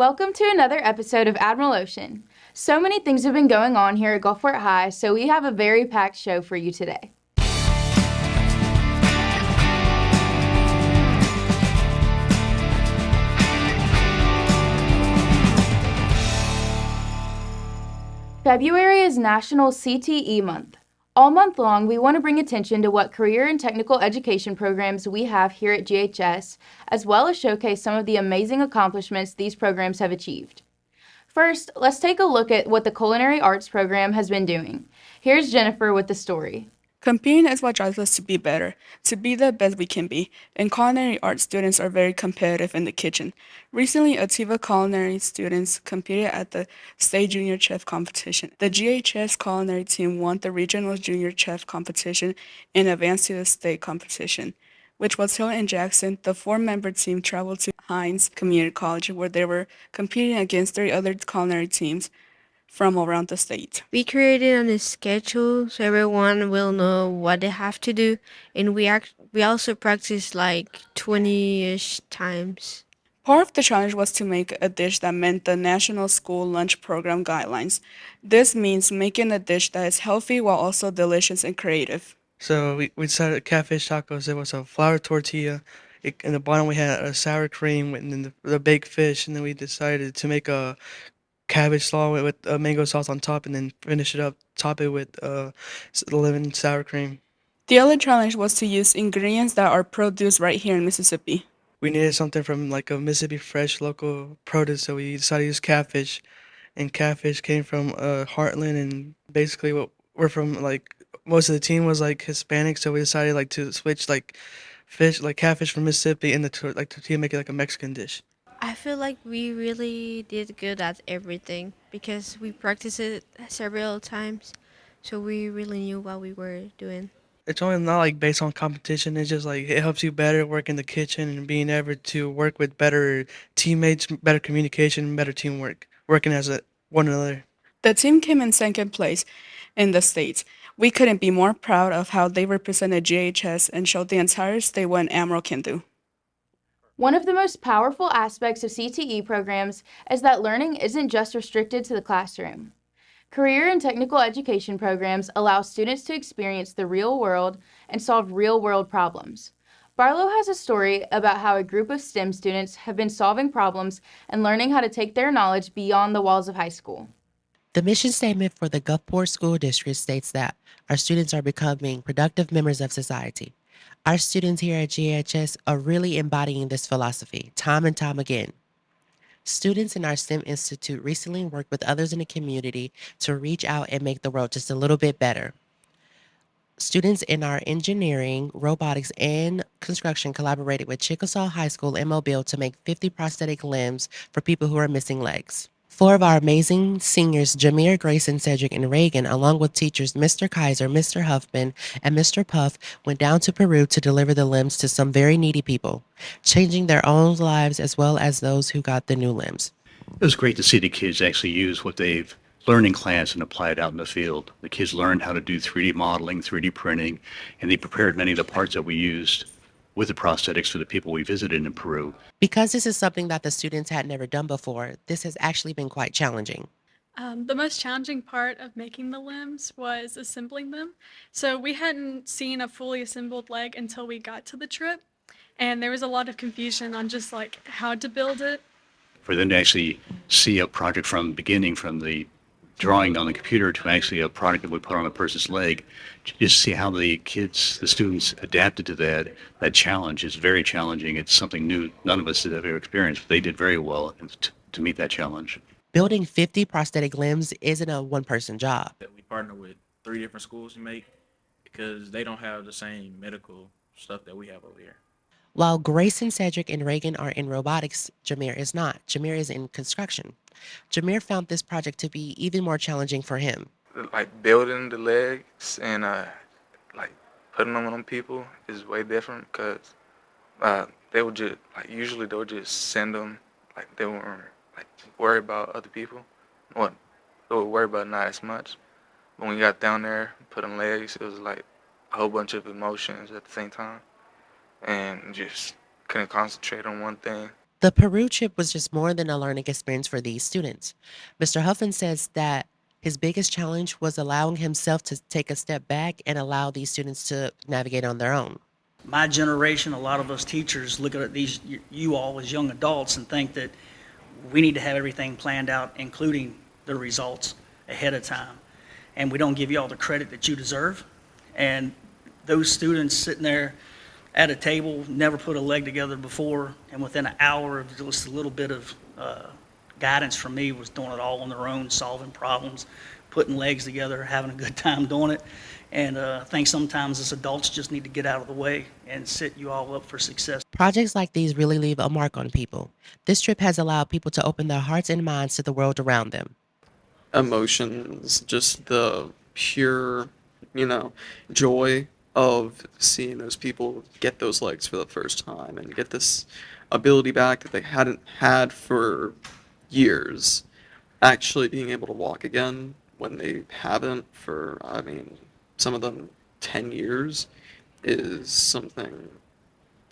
Welcome to another episode of Admiral Ocean. So many things have been going on here at Gulfport High, so we have a very packed show for you today. February is National CTE Month. All month long, we want to bring attention to what career and technical education programs we have here at GHS, as well as showcase some of the amazing accomplishments these programs have achieved. First, let's take a look at what the Culinary Arts program has been doing. Here's Jennifer with the story. Competing is what drives us to be the best we can be, and culinary arts students are very competitive in the kitchen. Recently, Ativa culinary students competed at the state junior chef competition. The GHS culinary team won the regional junior chef competition and advanced to the state competition, which was held in Jackson. The four-member team traveled to Hines Community College, where they were competing against three other culinary teams from around the state. We created on a schedule so everyone will know what they have to do, and we also practice like 20-ish times. Part of the challenge was to make a dish that met the National School Lunch Program guidelines. This means making a dish that is healthy while also delicious and creative. So we decided catfish tacos. It was a flour tortilla. In the bottom we had a sour cream and then the baked fish, and then we decided to make a cabbage slaw with mango sauce on top, and then finish it up, top it with lemon sour cream. The other challenge was to use ingredients that are produced right here in Mississippi. We needed something from like a Mississippi fresh local produce, so we decided to use catfish. And catfish came from Heartland, and basically what we're from, like most of the team was like Hispanic, so we decided like to switch like fish, like catfish from Mississippi, and like tortilla, make it like a Mexican dish. I feel like we really did good at everything because we practiced it several times, so we really knew what we were doing. It's only not like based on competition. It's just like it helps you better work in the kitchen and being able to work with better teammates, better communication, better teamwork, working as a one another. The team came in second place in the state. We couldn't be more proud of how they represented GHS and showed the entire state what an Admiral can do. One of the most powerful aspects of CTE programs is that learning isn't just restricted to the classroom. Career and technical education programs allow students to experience the real world and solve real-world problems. Barlow has a story about how a group of STEM students have been solving problems and learning how to take their knowledge beyond the walls of high school. The mission statement for the Gulfport School District states that our students are becoming productive members of society. Our students here at GHS are really embodying this philosophy time and time again. Students in our STEM Institute recently worked with others in the community to reach out and make the world just a little bit better. Students in our engineering, robotics, and construction collaborated with Chickasaw High School in Mobile to make 50 prosthetic limbs for people who are missing legs. Four of our amazing seniors, Jameer, Grayson, Cedric, and Reagan, along with teachers Mr. Kaiser, Mr. Huffman, and Mr. Puff, went down to Peru to deliver the limbs to some very needy people, changing their own lives as well as those who got the new limbs. It was great to see the kids actually use what they've learned in class and apply it out in the field. The kids learned how to do 3D modeling, 3D printing, and they prepared many of the parts that we used with the prosthetics for the people we visited in Peru. Because this is something that the students had never done before, this has actually been quite challenging. The most challenging part of making the limbs was assembling them. So we hadn't seen a fully assembled leg until we got to the trip, and there was a lot of confusion on just like how to build it. For them to actually see a project from beginning, from the drawing on the computer to actually a product that we put on a person's leg, just see how the kids, the students adapted to that challenge is very challenging. It's something new none of us had ever experienced. They did very well to meet that challenge. Building 50 prosthetic limbs isn't a one-person job. That we partner with 3 different schools to make because they don't have the same medical stuff that we have over here. While Grayson, Cedric, and Reagan are in robotics, Jameer is not. Jameer is in construction. Jameer found this project to be even more challenging for him. Like building the legs and like putting them on people is way different because they would just like usually they would just send them, like they weren't like worry about other people. Well, they would worry about not as much. When we got down there, put on legs, it was like a whole bunch of emotions at the same time, and just couldn't concentrate on one thing. The Peru trip was just more than a learning experience for these students. Mr. Huffman says that his biggest challenge was allowing himself to take a step back and allow these students to navigate on their own. My generation, a lot of us teachers look at these, you all as young adults, and think that we need to have everything planned out, including the results ahead of time. And we don't give you all the credit that you deserve. And those students sitting there at a table, never put a leg together before, and within an hour of just a little bit of guidance from me, was doing it all on their own, solving problems, putting legs together, having a good time doing it. And I think sometimes as adults just need to get out of the way and set you all up for success. Projects like these really leave a mark on people. This trip has allowed people to open their hearts and minds to the world around them. Emotions, just the pure, joy of seeing those people get those legs for the first time and get this ability back that they hadn't had for years. Actually being able to walk again when they haven't for, some of them 10 years is something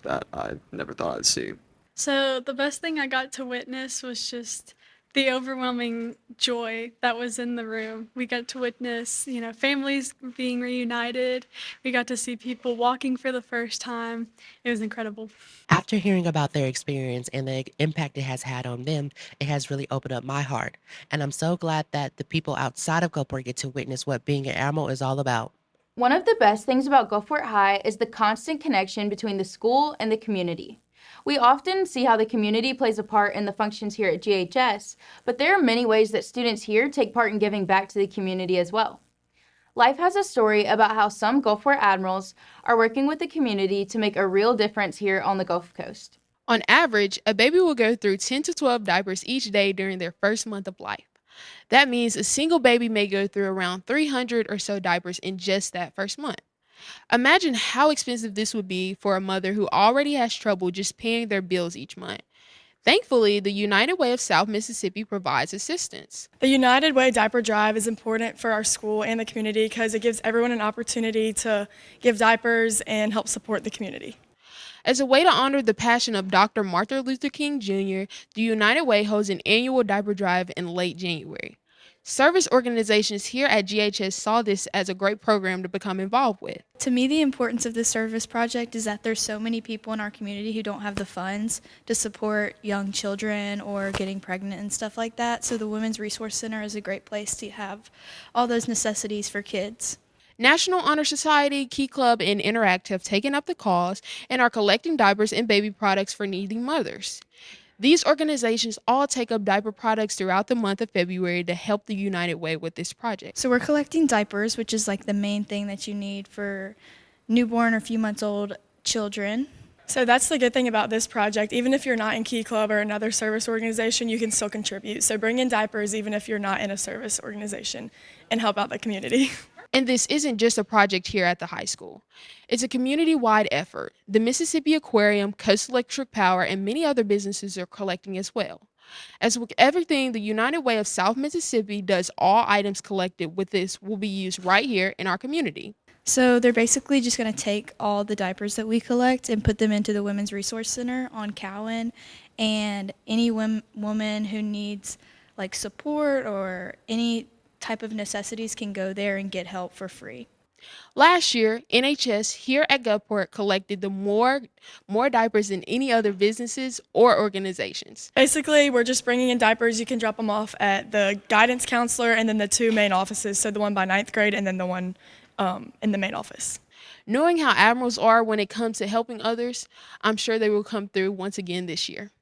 that I never thought I'd see. So the best thing I got to witness was just the overwhelming joy that was in the room. We got to witness, families being reunited. We got to see people walking for the first time. It was incredible. After hearing about their experience and the impact it has had on them, it has really opened up my heart. And I'm so glad that the people outside of Gulfport get to witness what being an animal is all about. One of the best things about Gulfport High is the constant connection between the school and the community. We often see how the community plays a part in the functions here at GHS, but there are many ways that students here take part in giving back to the community as well. Life has a story about how some Gulfport Admirals are working with the community to make a real difference here on the Gulf Coast. On average, a baby will go through 10 to 12 diapers each day during their first month of life. That means a single baby may go through around 300 or so diapers in just that first month. Imagine how expensive this would be for a mother who already has trouble just paying their bills each month. Thankfully, the United Way of South Mississippi provides assistance. The United Way diaper drive is important for our school and the community because it gives everyone an opportunity to give diapers and help support the community. As a way to honor the passion of Dr. Martin Luther King Jr., the United Way holds an annual diaper drive in late January. Service organizations here at GHS saw this as a great program to become involved with. To me, the importance of this service project is that there's so many people in our community who don't have the funds to support young children or getting pregnant and stuff like that. So the Women's Resource Center is a great place to have all those necessities for kids. National Honor Society, Key Club, and Interact have taken up the cause and are collecting diapers and baby products for needy mothers. These organizations all take up diaper products throughout the month of February to help the United Way with this project. So we're collecting diapers, which is like the main thing that you need for newborn or few months old children. So that's the good thing about this project. Even if you're not in Key Club or another service organization, you can still contribute. So bring in diapers even if you're not in a service organization and help out the community. And this isn't just a project here at the high school. It's a community-wide effort. The Mississippi Aquarium, Coast Electric Power, and many other businesses are collecting as well. As with everything, the United Way of South Mississippi does all items collected with this will be used right here in our community. So they're basically just going to take all the diapers that we collect and put them into the Women's Resource Center on Cowan, and any woman who needs like support or any type of necessities can go there and get help for free. Last year, NHS here at Gulfport collected more diapers than any other businesses or organizations. Basically, we're just bringing in diapers. You can drop them off at the guidance counselor and then the two main offices, so the one by 9th grade and then the one in the main office. Knowing how Admirals are when it comes to helping others, I'm sure they will come through once again this year.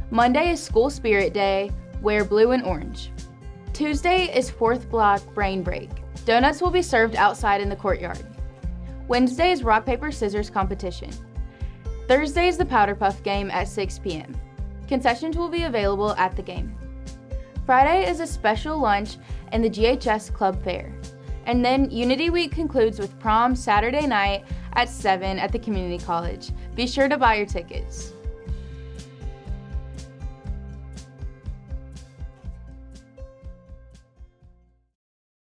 Monday is School Spirit Day, wear blue and orange. Tuesday is 4th block brain break. Donuts will be served outside in the courtyard. Wednesday is rock, paper, scissors competition. Thursday is the Powder Puff game at 6 p.m. Concessions will be available at the game. Friday is a special lunch and the GHS Club Fair. And then Unity Week concludes with prom Saturday night at 7 at the community college. Be sure to buy your tickets.